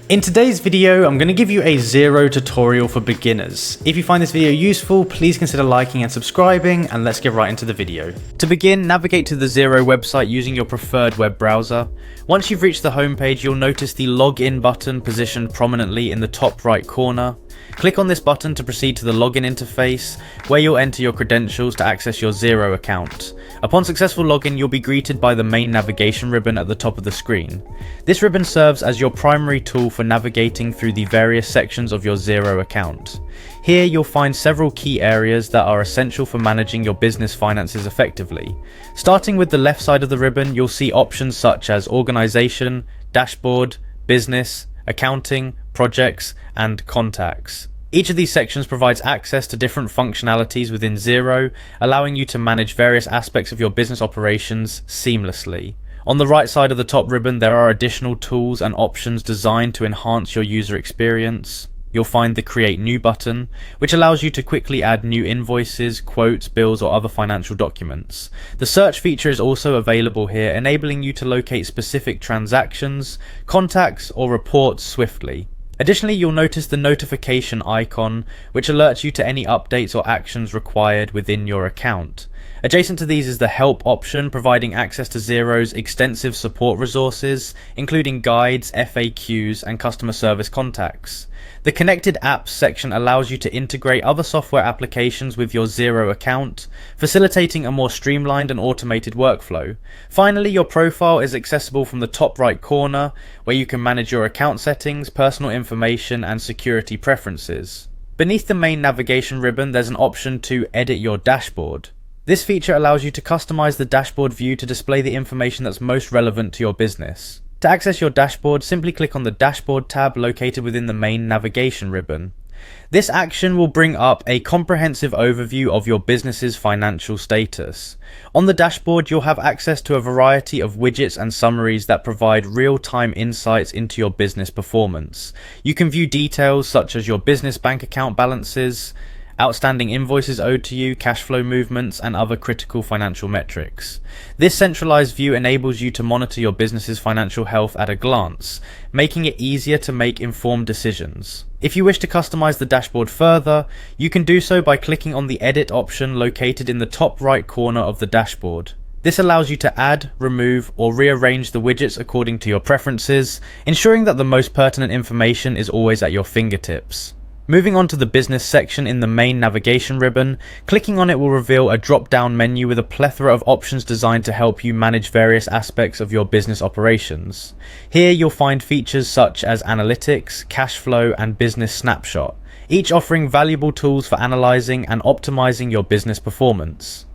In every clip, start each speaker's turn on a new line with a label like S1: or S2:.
S1: In today's video, I'm going to give you a Xero tutorial for beginners. If you find this video useful, please consider liking and subscribing, and let's get right into the video. To begin, navigate to the Xero website using your preferred web browser. Once you've reached the homepage, you'll notice the login button positioned prominently in the top right corner. Click on this button to proceed to the login interface, where you'll enter your credentials to access your Xero account. Upon successful login, you'll be greeted by the main navigation ribbon at the top of the screen. This ribbon serves as your primary tool for navigating through the various sections of your Xero account. Here you'll find several key areas that are essential for managing your business finances effectively. Starting with the left side of the ribbon, you'll see options such as organization, dashboard, business, accounting, projects, and contacts. Each of these sections provides access to different functionalities within Xero, allowing you to manage various aspects of your business operations seamlessly. On the right side of the top ribbon, there are additional tools and options designed to enhance your user experience. You'll find the Create New button, which allows you to quickly add new invoices, quotes, bills, or other financial documents. The search feature is also available here, enabling you to locate specific transactions, contacts, or reports swiftly. Additionally, you'll notice the notification icon, which alerts you to any updates or actions required within your account. Adjacent to these is the Help option, providing access to Xero's extensive support resources, including guides, FAQs, and customer service contacts. The Connected Apps section allows you to integrate other software applications with your Xero account, facilitating a more streamlined and automated workflow. Finally, your profile is accessible from the top right corner, where you can manage your account settings, personal information, and security preferences. Beneath the main navigation ribbon, there's an option to edit your dashboard. This feature allows you to customize the dashboard view to display the information that's most relevant to your business. To access your dashboard, simply click on the Dashboard tab located within the main navigation ribbon. This action will bring up a comprehensive overview of your business's financial status. On the dashboard, you'll have access to a variety of widgets and summaries that provide real-time insights into your business performance. You can view details such as your business bank account balances, outstanding invoices owed to you, cash flow movements, and other critical financial metrics. This centralized view enables you to monitor your business's financial health at a glance, making it easier to make informed decisions. If you wish to customize the dashboard further, you can do so by clicking on the Edit option located in the top right corner of the dashboard. This allows you to add, remove, or rearrange the widgets according to your preferences, ensuring that the most pertinent information is always at your fingertips. Moving on to the business section in the main navigation ribbon, clicking on it will reveal a drop-down menu with a plethora of options designed to help you manage various aspects of your business operations. Here you'll find features such as analytics, cash flow, and business snapshot, each offering valuable tools for analyzing and optimizing your business performance.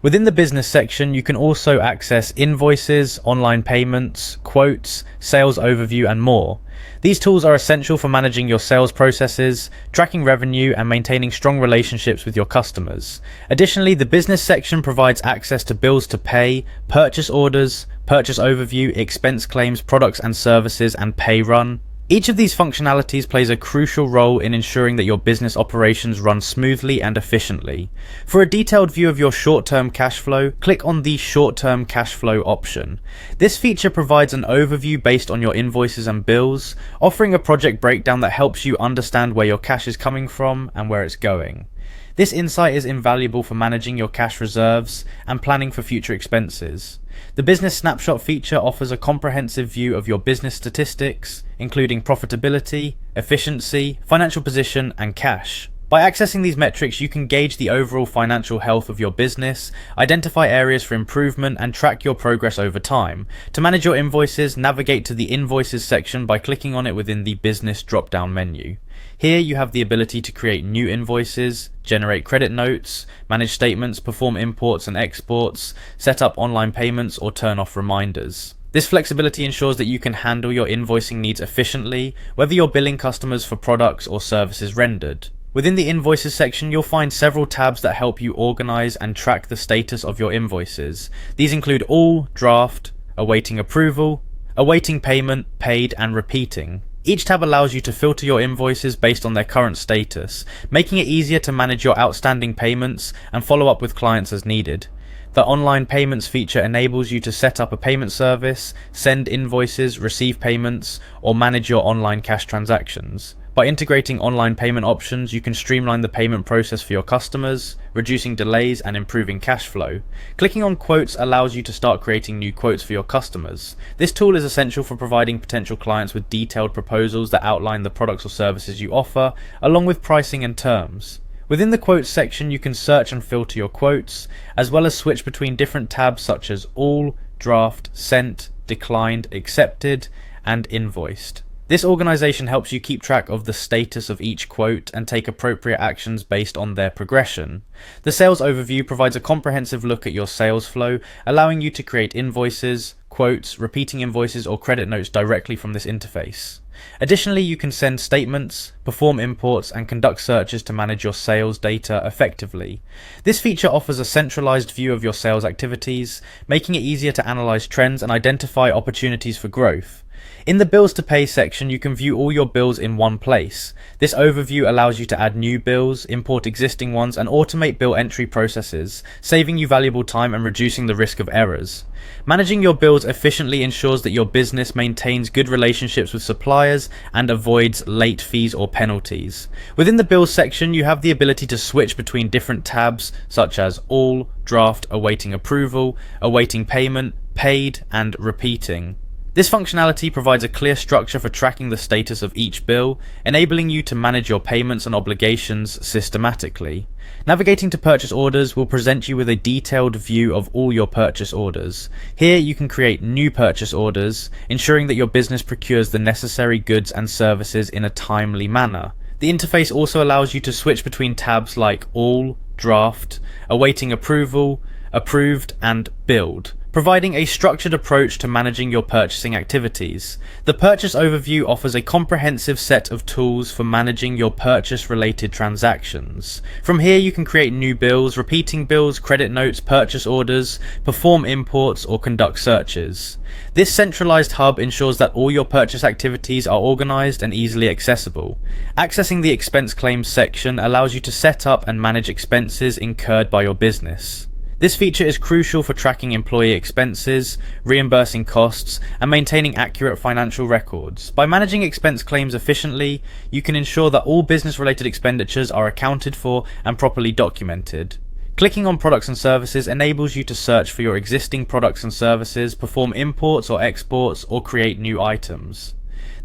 S1: Within the business section, you can also access invoices, online payments, quotes, sales overview, and more. These tools are essential for managing your sales processes, tracking revenue, and maintaining strong relationships with your customers. Additionally, the business section provides access to bills to pay, purchase orders, purchase overview, expense claims, products and services, and pay run. Each of these functionalities plays a crucial role in ensuring that your business operations run smoothly and efficiently. For a detailed view of your short-term cash flow, click on the Short-Term Cash Flow option. This feature provides an overview based on your invoices and bills, offering a project breakdown that helps you understand where your cash is coming from and where it's going. This insight is invaluable for managing your cash reserves and planning for future expenses. The Business Snapshot feature offers a comprehensive view of your business statistics, including profitability, efficiency, financial position, and cash. By accessing these metrics, you can gauge the overall financial health of your business, identify areas for improvement, and track your progress over time. To manage your invoices, navigate to the Invoices section by clicking on it within the Business drop-down menu. Here you have the ability to create new invoices, generate credit notes, manage statements, perform imports and exports, set up online payments, or turn off reminders. This flexibility ensures that you can handle your invoicing needs efficiently, whether you're billing customers for products or services rendered. Within the Invoices section, you'll find several tabs that help you organize and track the status of your invoices. These include All, Draft, Awaiting Approval, Awaiting Payment, Paid, and Repeating. Each tab allows you to filter your invoices based on their current status, making it easier to manage your outstanding payments and follow up with clients as needed. The online payments feature enables you to set up a payment service, send invoices, receive payments, or manage your online cash transactions. By integrating online payment options, you can streamline the payment process for your customers, reducing delays and improving cash flow. Clicking on quotes allows you to start creating new quotes for your customers. This tool is essential for providing potential clients with detailed proposals that outline the products or services you offer, along with pricing and terms. Within the quotes section, you can search and filter your quotes, as well as switch between different tabs such as all, draft, sent, declined, accepted, and invoiced. This organization helps you keep track of the status of each quote and take appropriate actions based on their progression. The sales overview provides a comprehensive look at your sales flow, allowing you to create invoices, quotes, repeating invoices, or credit notes directly from this interface. Additionally, you can send statements, perform imports, and conduct searches to manage your sales data effectively. This feature offers a centralized view of your sales activities, making it easier to analyze trends and identify opportunities for growth. In the Bills to Pay section, you can view all your bills in one place. This overview allows you to add new bills, import existing ones, and automate bill entry processes, saving you valuable time and reducing the risk of errors. Managing your bills efficiently ensures that your business maintains good relationships with suppliers and avoids late fees or penalties. Within the Bills section, you have the ability to switch between different tabs such as All, Draft, Awaiting Approval, Awaiting Payment, Paid, and Repeating. This functionality provides a clear structure for tracking the status of each bill, enabling you to manage your payments and obligations systematically. Navigating to purchase orders will present you with a detailed view of all your purchase orders. Here you can create new purchase orders, ensuring that your business procures the necessary goods and services in a timely manner. The interface also allows you to switch between tabs like All, Draft, Awaiting Approval, Approved, and Billed, providing a structured approach to managing your purchasing activities. The purchase overview offers a comprehensive set of tools for managing your purchase-related transactions. From here you can create new bills, repeating bills, credit notes, purchase orders, perform imports, or conduct searches. This centralized hub ensures that all your purchase activities are organized and easily accessible. Accessing the expense claims section allows you to set up and manage expenses incurred by your business. This feature is crucial for tracking employee expenses, reimbursing costs, and maintaining accurate financial records. By managing expense claims efficiently, you can ensure that all business-related expenditures are accounted for and properly documented. Clicking on products and services enables you to search for your existing products and services, perform imports or exports, or create new items.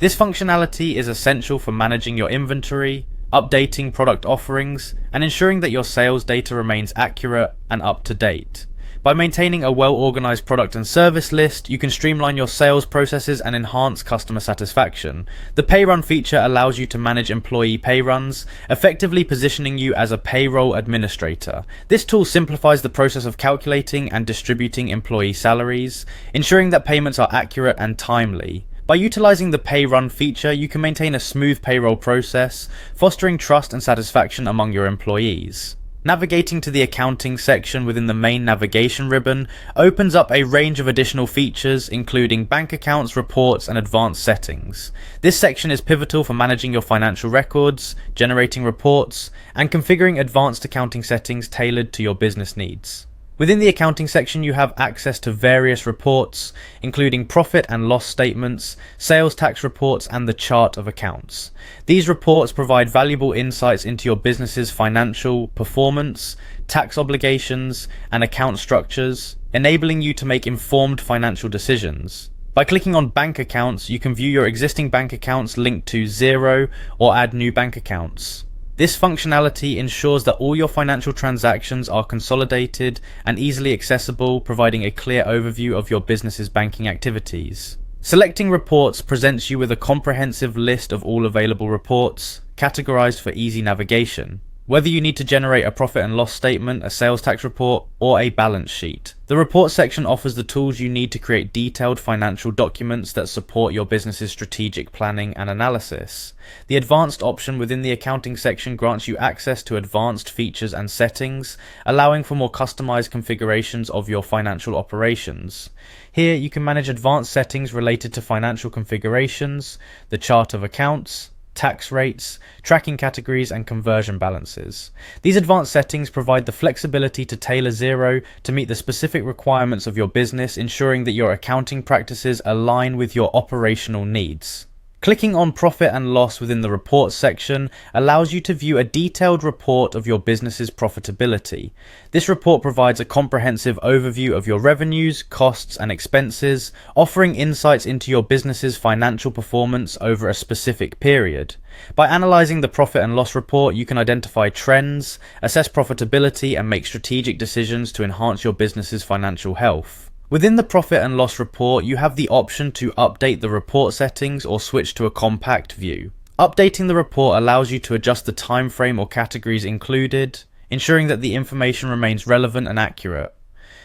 S1: This functionality is essential for managing your inventory, updating product offerings, and ensuring that your sales data remains accurate and up to date. By maintaining a well-organized product and service list, you can streamline your sales processes and enhance customer satisfaction. The pay run feature allows you to manage employee pay runs, effectively positioning you as a payroll administrator. This tool simplifies the process of calculating and distributing employee salaries, ensuring that payments are accurate and timely. By utilizing the pay run feature, you can maintain a smooth payroll process, fostering trust and satisfaction among your employees. Navigating to the accounting section within the main navigation ribbon opens up a range of additional features, including bank accounts, reports, and advanced settings. This section is pivotal for managing your financial records, generating reports, and configuring advanced accounting settings tailored to your business needs. Within the accounting section, you have access to various reports, including profit and loss statements, sales tax reports, and the chart of accounts. These reports provide valuable insights into your business's financial performance, tax obligations, and account structures, enabling you to make informed financial decisions. By clicking on bank accounts, you can view your existing bank accounts linked to Xero or add new bank accounts. This functionality ensures that all your financial transactions are consolidated and easily accessible, providing a clear overview of your business's banking activities. Selecting reports presents you with a comprehensive list of all available reports, categorized for easy navigation. Whether you need to generate a profit and loss statement, a sales tax report, or a balance sheet, the report section offers the tools you need to create detailed financial documents that support your business's strategic planning and analysis. The advanced option within the accounting section grants you access to advanced features and settings, allowing for more customized configurations of your financial operations. Here you can manage advanced settings related to financial configurations, the chart of accounts, tax rates, tracking categories, and conversion balances. These advanced settings provide the flexibility to tailor Xero to meet the specific requirements of your business, ensuring that your accounting practices align with your operational needs. Clicking on Profit and Loss within the Reports section allows you to view a detailed report of your business's profitability. This report provides a comprehensive overview of your revenues, costs, and expenses, offering insights into your business's financial performance over a specific period. By analyzing the profit and loss report, you can identify trends, assess profitability, and make strategic decisions to enhance your business's financial health. Within the profit and loss report, you have the option to update the report settings or switch to a compact view. Updating the report allows you to adjust the time frame or categories included, ensuring that the information remains relevant and accurate.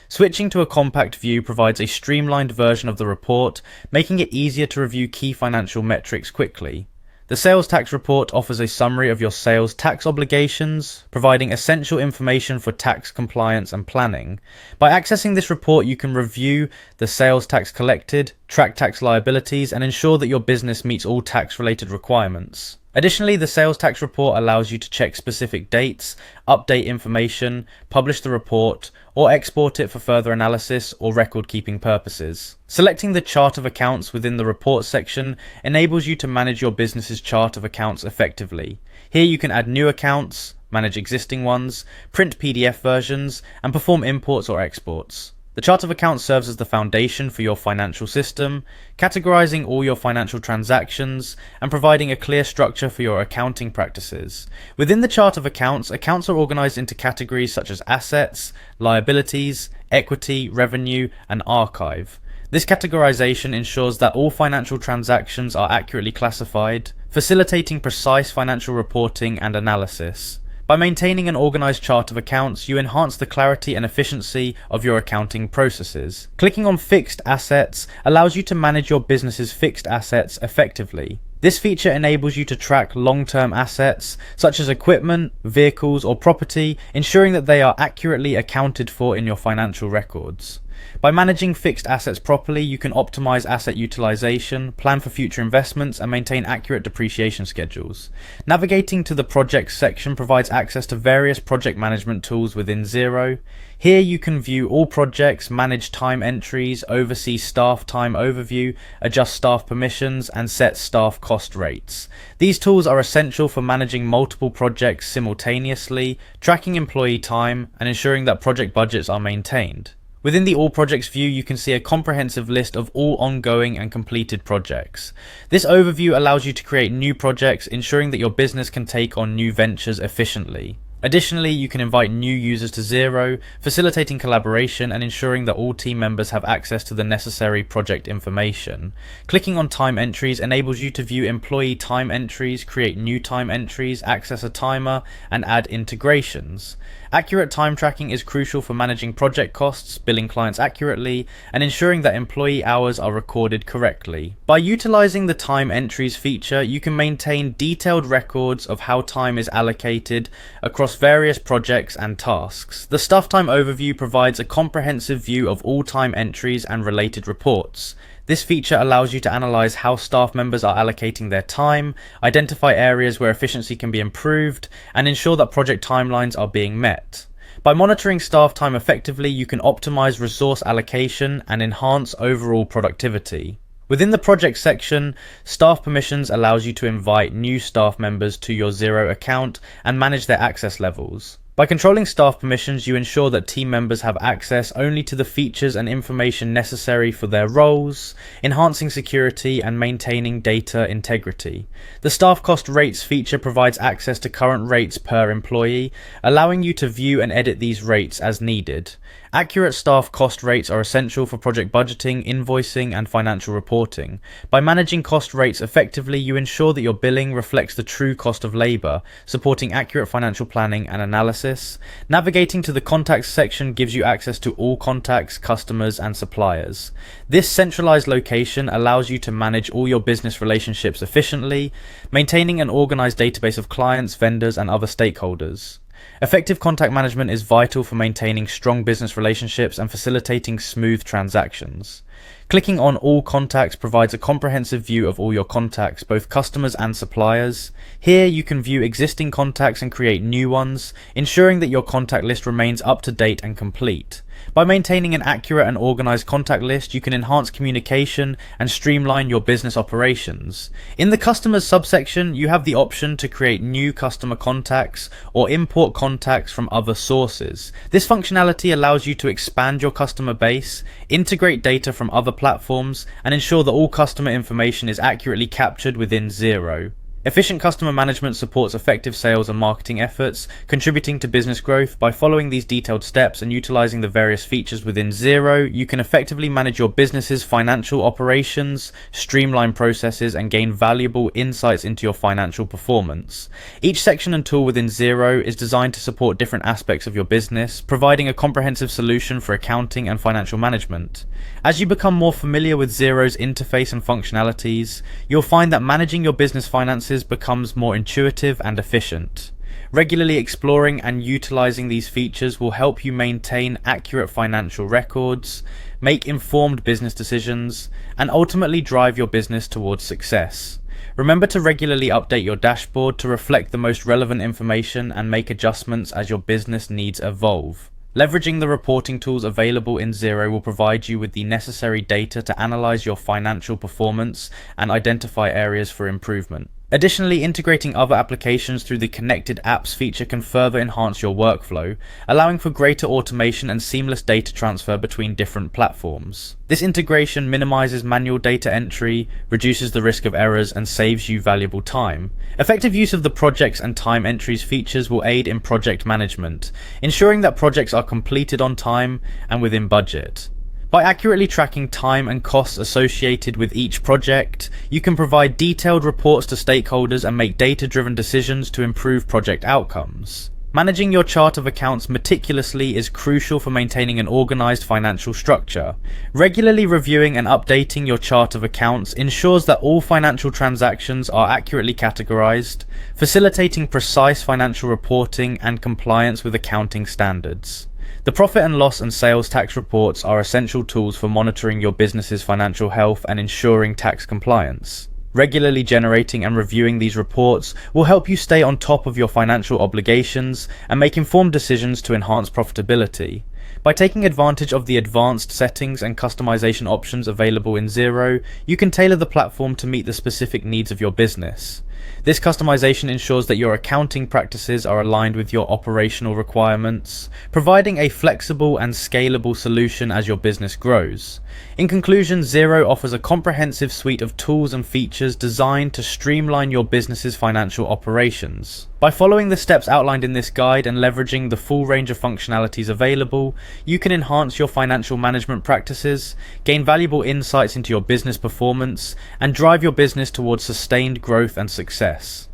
S1: Switching to a compact view provides a streamlined version of the report, making it easier to review key financial metrics quickly. The sales tax report offers a summary of your sales tax obligations, providing essential information for tax compliance and planning. By accessing this report, you can review the sales tax collected, track tax liabilities, and ensure that your business meets all tax-related requirements. Additionally, the sales tax report allows you to check specific dates, update information, publish the report, or export it for further analysis or record-keeping purposes. Selecting the chart of accounts within the reports section enables you to manage your business's chart of accounts effectively. Here you can add new accounts, manage existing ones, print PDF versions, and perform imports or exports. The chart of accounts serves as the foundation for your financial system, categorizing all your financial transactions and providing a clear structure for your accounting practices. Within the chart of accounts, accounts are organized into categories such as assets, liabilities, equity, revenue, and archive. This categorization ensures that all financial transactions are accurately classified, facilitating precise financial reporting and analysis. By maintaining an organized chart of accounts, you enhance the clarity and efficiency of your accounting processes. Clicking on Fixed Assets allows you to manage your business's fixed assets effectively. This feature enables you to track long-term assets, such as equipment, vehicles, or property, ensuring that they are accurately accounted for in your financial records. By managing fixed assets properly, you can optimize asset utilization, plan for future investments, and maintain accurate depreciation schedules. Navigating to the Projects section provides access to various project management tools within Xero. Here you can view all projects, manage time entries, oversee staff time overview, adjust staff permissions, and set staff cost rates. These tools are essential for managing multiple projects simultaneously, tracking employee time, and ensuring that project budgets are maintained. Within the All Projects view, you can see a comprehensive list of all ongoing and completed projects. This overview allows you to create new projects, ensuring that your business can take on new ventures efficiently. Additionally, you can invite new users to Xero, facilitating collaboration and ensuring that all team members have access to the necessary project information. Clicking on Time Entries enables you to view employee time entries, create new time entries, access a timer, and add integrations. Accurate time tracking is crucial for managing project costs, billing clients accurately, and ensuring that employee hours are recorded correctly. By utilizing the Time Entries feature, you can maintain detailed records of how time is allocated across various projects and tasks. The Staff Time Overview provides a comprehensive view of all time entries and related reports. This feature allows you to analyze how staff members are allocating their time, identify areas where efficiency can be improved, and ensure that project timelines are being met. By monitoring staff time effectively, you can optimize resource allocation and enhance overall productivity. Within the Project section, Staff Permissions allows you to invite new staff members to your Xero account and manage their access levels. By controlling staff permissions, you ensure that team members have access only to the features and information necessary for their roles, enhancing security and maintaining data integrity. The Staff Cost Rates feature provides access to current rates per employee, allowing you to view and edit these rates as needed. Accurate staff cost rates are essential for project budgeting, invoicing, and financial reporting. By managing cost rates effectively, you ensure that your billing reflects the true cost of labor, supporting accurate financial planning and analysis. Navigating to the Contacts section gives you access to all contacts, customers, and suppliers. This centralized location allows you to manage all your business relationships efficiently, maintaining an organized database of clients, vendors, and other stakeholders. Effective contact management is vital for maintaining strong business relationships and facilitating smooth transactions. Clicking on All Contacts provides a comprehensive view of all your contacts, both customers and suppliers. Here you can view existing contacts and create new ones, ensuring that your contact list remains up to date and complete. By maintaining an accurate and organized contact list, you can enhance communication and streamline your business operations. In the Customers subsection, you have the option to create new customer contacts or import contacts from other sources. This functionality allows you to expand your customer base, integrate data from other platforms, and ensure that all customer information is accurately captured within Xero. Efficient customer management supports effective sales and marketing efforts, contributing to business growth. By following these detailed steps and utilizing the various features within Xero, you can effectively manage your business's financial operations, streamline processes, and gain valuable insights into your financial performance. Each section and tool within Xero is designed to support different aspects of your business, providing a comprehensive solution for accounting and financial management. As you become more familiar with Xero's interface and functionalities, you'll find that managing your business finances becomes more intuitive and efficient. Regularly exploring and utilizing these features will help you maintain accurate financial records, make informed business decisions, and ultimately drive your business towards success. Remember to regularly update your dashboard to reflect the most relevant information and make adjustments as your business needs evolve. Leveraging the reporting tools available in Xero will provide you with the necessary data to analyze your financial performance and identify areas for improvement. Additionally, integrating other applications through the Connected Apps feature can further enhance your workflow, allowing for greater automation and seamless data transfer between different platforms. This integration minimizes manual data entry, reduces the risk of errors, and saves you valuable time. Effective use of the projects and time entries features will aid in project management, ensuring that projects are completed on time and within budget. By accurately tracking time and costs associated with each project, you can provide detailed reports to stakeholders and make data-driven decisions to improve project outcomes. Managing your chart of accounts meticulously is crucial for maintaining an organized financial structure. Regularly reviewing and updating your chart of accounts ensures that all financial transactions are accurately categorized, facilitating precise financial reporting and compliance with accounting standards. The profit and loss and sales tax reports are essential tools for monitoring your business's financial health and ensuring tax compliance. Regularly generating and reviewing these reports will help you stay on top of your financial obligations and make informed decisions to enhance profitability. By taking advantage of the advanced settings and customization options available in Xero, you can tailor the platform to meet the specific needs of your business. This customization ensures that your accounting practices are aligned with your operational requirements, providing a flexible and scalable solution as your business grows. In conclusion, Xero offers a comprehensive suite of tools and features designed to streamline your business's financial operations. By following the steps outlined in this guide and leveraging the full range of functionalities available, you can enhance your financial management practices, gain valuable insights into your business performance, and drive your business towards sustained growth and success.